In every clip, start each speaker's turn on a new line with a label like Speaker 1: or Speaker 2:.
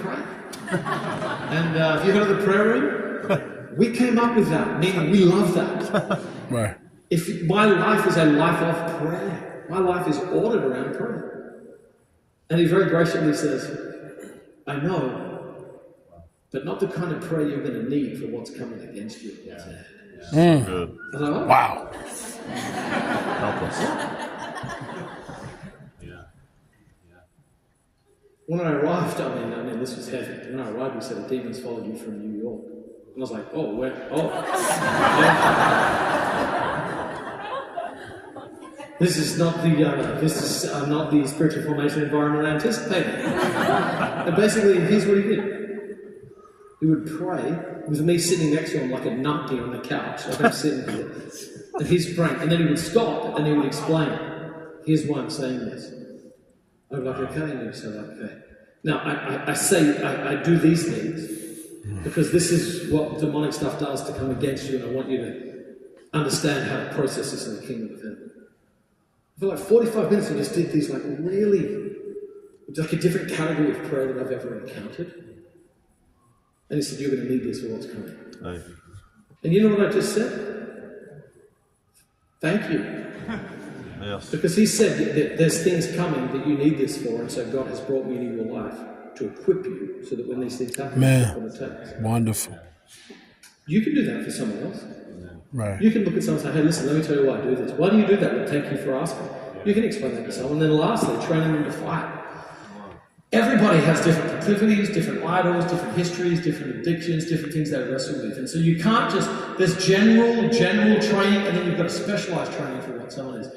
Speaker 1: pray. And have you heard of the prayer room? We came up with that, meaning we love that.
Speaker 2: Right.
Speaker 1: If my life is a life of prayer, my life is ordered around prayer. And he very graciously says, I know, but not the kind of prayer you're going to need for what's coming against you.
Speaker 2: Good. Wow.
Speaker 3: Help us.
Speaker 1: When I arrived, I mean, this was heavy. When I arrived, he said, the demons followed you from New York. And I was like, oh, where? Oh. This is not the spiritual formation environment I anticipated. And basically, here's what he did. He would pray with me sitting next to him like a numpty on the couch, like I'm sitting here. And he's praying. And then he would stop, and then he would explain, here's why I'm saying this. I'd be like, okay, and he'd say, okay. Now, I do these things because this is what demonic stuff does to come against you, and I want you to understand how to process this in the kingdom of heaven. For like 45 minutes, I just did these like really, like a different category of prayer that I've ever encountered. And he said, you're going to need this for what's coming.
Speaker 3: Nice.
Speaker 1: And you know what I just said? Thank you.
Speaker 3: Yes.
Speaker 1: Because he said that there's things coming that you need this for, and so God has brought me into your life to equip you so that when these things happen,
Speaker 2: Man,
Speaker 1: you're going to take.
Speaker 2: Wonderful.
Speaker 1: You can do that for someone else.
Speaker 2: Right.
Speaker 1: You can look at someone and say, hey, listen, let me tell you why I do this. Why do you do that? Well, thank you for asking. You can explain that to someone. And then lastly, training them to fight. Everybody has different proclivities, different idols, different histories, different addictions, different things they wrestle with. And so you can't just, there's general training, and then you've got a specialized training for what someone is.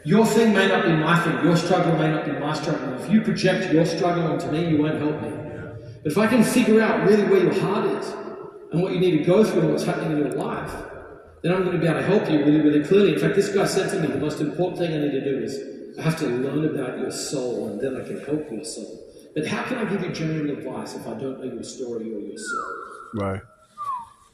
Speaker 1: Your thing may not be my thing. Your struggle may not be my struggle. If you project your struggle onto me, you won't help me. But if I can figure out really where your heart is and what you need to go through and what's happening in your life, then I'm going to be able to help you really, really clearly. In fact, this guy said to me, the most important thing I need to do is I have to learn about your soul, and then I can help your soul. But how can I give you general advice if I don't know your story or your soul?
Speaker 2: Right.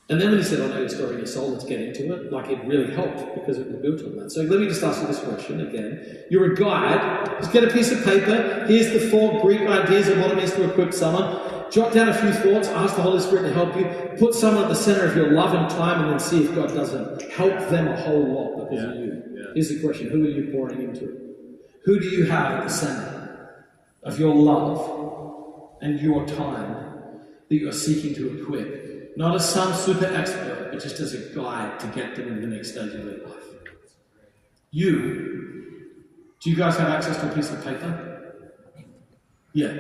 Speaker 1: And then when he said, I know your story and your soul, let's get into it, like it really helped because it was built on that. So let me just ask you this question again. You're a guide. Just get a piece of paper. Here's the 4 Greek ideas of what it means to equip someone. Jot down a few thoughts. Ask the Holy Spirit to help you. Put someone at the center of your love and time, and then see if God doesn't help them a whole lot because of you. Here's the question. Who are you pouring into? Who do you have at the center of your love and your time that you're seeking to equip? Not as some super expert, but just as a guide to get them into the next stage of their life. Do you guys have access to a piece of paper? Yeah.